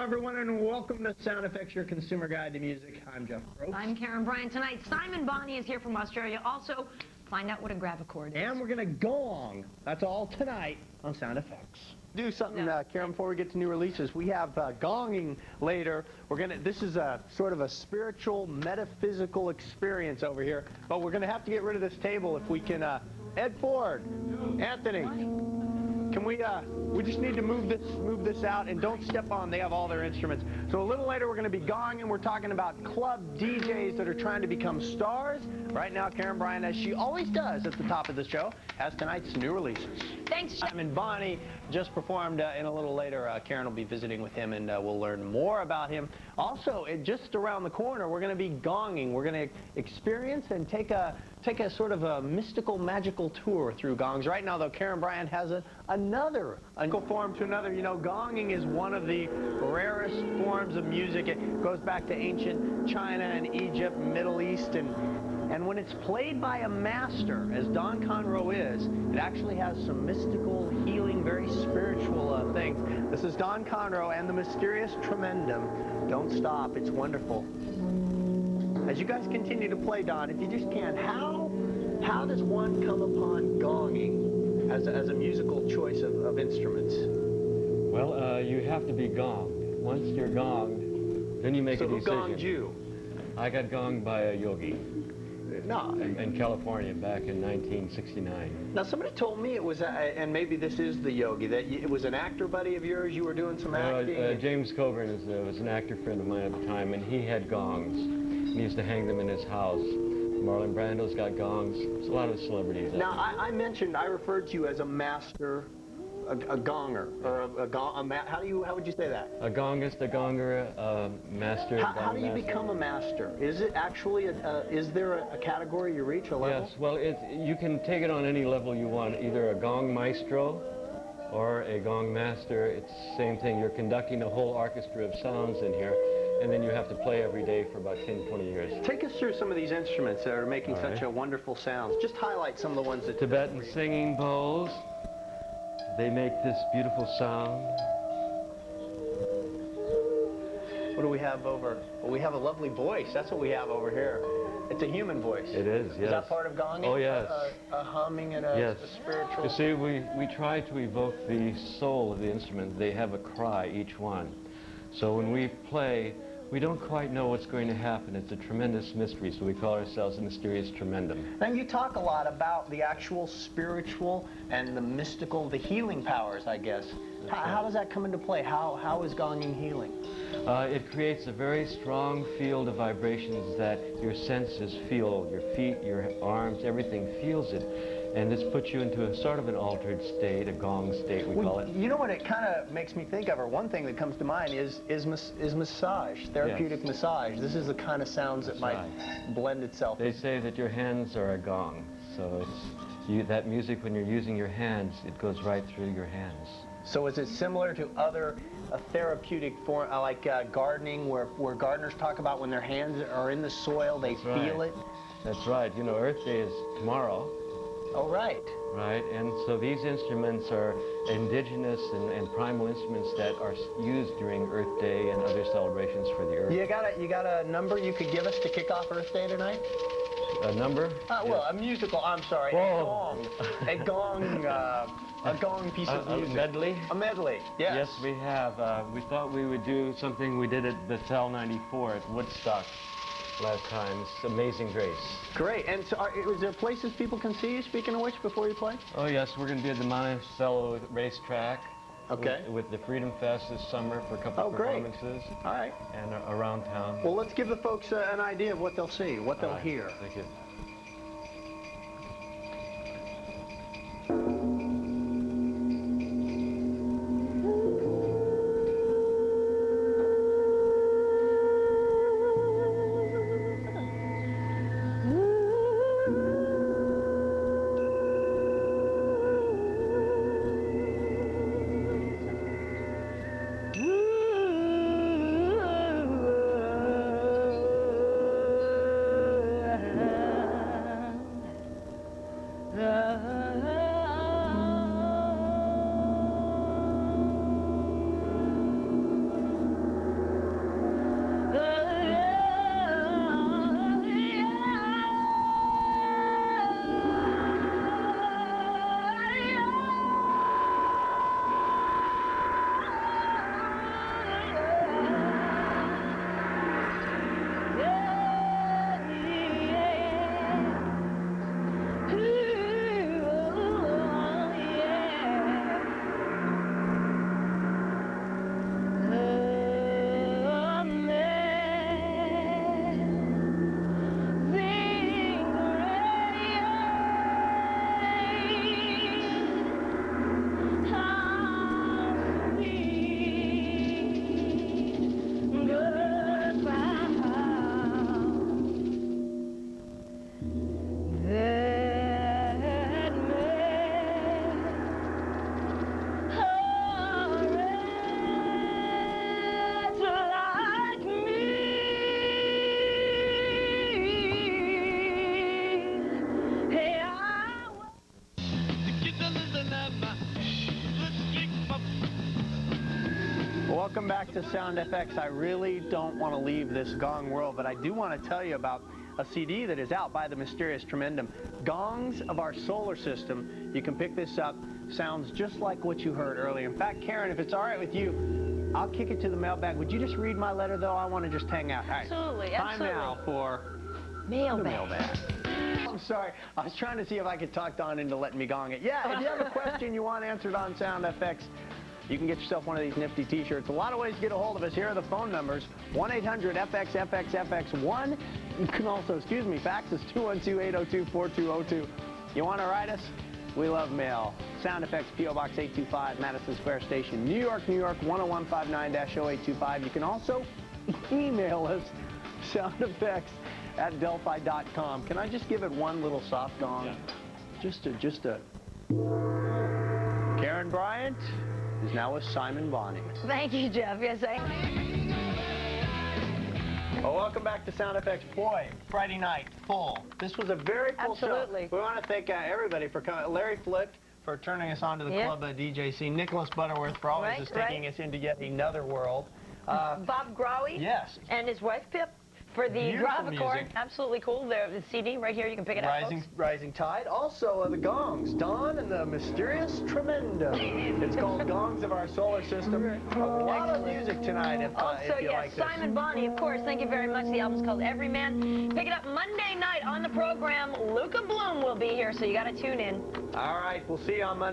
everyone, and welcome to Sound Effects, your consumer guide to music. I'm Jeff Probst. I'm Karyn Bryant. Tonight, Simon Bonnie is here from Australia. Also, find out what a gravichord is. And we're going to gong. That's all tonight on Sound Effects. Do something, Karyn, before we get to new releases. We have gonging later. This is a sort of a spiritual, metaphysical experience over here. But we're going to have to get rid of this table if we can. Ed Ford, Anthony, can we just need to move this out, and don't step on. They have all their instruments. So a little later, we're going to be gonging. We're talking about club DJs that are trying to become stars. Right now, Karyn Bryant, as she always does at the top of the show, has tonight's new releases. Thanks, Simon Bonnie just performed, and a little later, Karyn will be visiting with him, and we'll learn more about him. Also, just around the corner, we're going to be gonging. We're going to experience and take a sort of a mystical, magical tour through gongs. Right now, though, Karyn Bryant has another form to another. You know, gonging is one of the rarest forms of music. It goes back to ancient China and Egypt, Middle East, and when it's played by a master, as Don Conreaux is, it actually has some mystical, healing, very spiritual things. This is Don Conreaux and the Mysterious Tremendum. Don't stop, it's wonderful. As you guys continue to play, Don, if you just can, how does one come upon gonging as a musical choice of instruments? Well, you have to be gonged. Once you're gonged, then you make a decision. So who gonged you? I got gonged by a yogi. No. In California back in 1969. Now, somebody told me it was, and maybe this is the yogi, that it was an actor buddy of yours. You were doing some acting. James Coburn was an actor friend of mine at the time, and he had gongs. He used to hang them in his house. Marlon Brando's got gongs. There's a lot of celebrities. Now, I referred to you as a master, a gonger, or how would you say that? A gongist, a gonger, a master. How do you become a master? Is it actually is there a category you reach, a level? Yes. Well, you can take it on any level you want. Either a Gong Maestro or a Gong Master. It's the same thing. You're conducting a whole orchestra of sounds in here, and then you have to play every day for about 10, 20 years. Take us through some of these instruments that are making such a wonderful sounds. Just highlight some of the ones that... Tibetan singing bowls. They make this beautiful sound. What do we have over? Well, we have a lovely voice. That's what we have over here. It's a human voice. It is, yes. Is that part of gonging? Oh, yes. A humming and a spiritual... You see, we try to evoke the soul of the instrument. They have a cry, each one. So when we play, we don't quite know what's going to happen. It's a tremendous mystery, so we call ourselves the Mysterious Tremendum. Now, you talk a lot about the actual spiritual and the mystical, the healing powers, I guess. How does that come into play? How is gonging healing? It creates a very strong field of vibrations that your senses feel. Your feet, your arms, everything feels it. And this puts you into a sort of an altered state, a gong state, we call it. You know what it kind of makes me think of, or one thing that comes to mind is massage, therapeutic massage. This is the kind of sounds that might blend itself. They say that your hands are a gong. So that music, when you're using your hands, it goes right through your hands. So is it similar to other therapeutic form, like gardening, where gardeners talk about when their hands are in the soil, they feel it? That's right. You know, Earth Day is tomorrow. Oh, right. Right, and so these instruments are indigenous and primal instruments that are used during Earth Day and other celebrations for the Earth. You got a number you could give us to kick off Earth Day tonight? A number? Well, a musical, I'm sorry, Whoa. a gong piece of music. A medley? A medley, yes. Yes, we have. We thought we would do something we did at Bethel 94 at Woodstock last time. It's Amazing Grace. Great. And so is there places people can see you, speaking of which, before you play? Oh, yes. We're going to be at the Monticello racetrack. Okay. With the Freedom Fest this summer for a couple of performances. All right. And around town. Well, let's give the folks an idea of what they'll see, what they'll hear. Thank you. back to Sound FX. I really don't want to leave this gong world, but I do want to tell you about a CD that is out by the Mysterious Tremendum, Gongs of Our Solar System. You can pick this up. Sounds just like what you heard earlier. In fact, Karyn, if it's all right with you, I'll kick it to the mailbag. Would you just read my letter, though? I want to just hang out. All right. Absolutely, Time absolutely. now for Mailbag. the mailbag. I'm sorry. I was trying to see if I could talk Don into letting me gong it. Yeah, if you have a question you want answered on Sound FX, you can get yourself one of these nifty T-shirts. A lot of ways to get a hold of us. Here are the phone numbers: 1-800-FX-FX-FX-1. You can also, fax us 212-802-4202. You want to write us? We love mail. Sound Effects, P.O. Box 825, Madison Square Station, New York, New York, 10159-0825. You can also email us, soundeffects@delphi.com. Can I just give it one little soft gong? Yeah. Just a... Karyn Bryant is now with Simon Bonney. Thank you, Jeff. Yes, Well, welcome back to Sound Effects. Boy, Friday night, full. This was a very full Absolutely. show. We want to thank everybody for coming. Larry Flick for turning us on to the club DJC. Nicholas Butterworth for always just taking us into yet another world. Bob Growy. Yes. And his wife, Pip, for the Gravacore. Absolutely cool. The CD right here. You can pick it up, folks. Rising Tide. Also, the Gongs. Don and the Mysterious Tremendum. It's called Gongs of Our Solar System. A lot of music tonight, if you like this. Simon Bonney, of course. Thank you very much. The album's called Everyman. Pick it up Monday night on the program. Luca Bloom will be here, so you got to tune in. All right. We'll see you on Monday.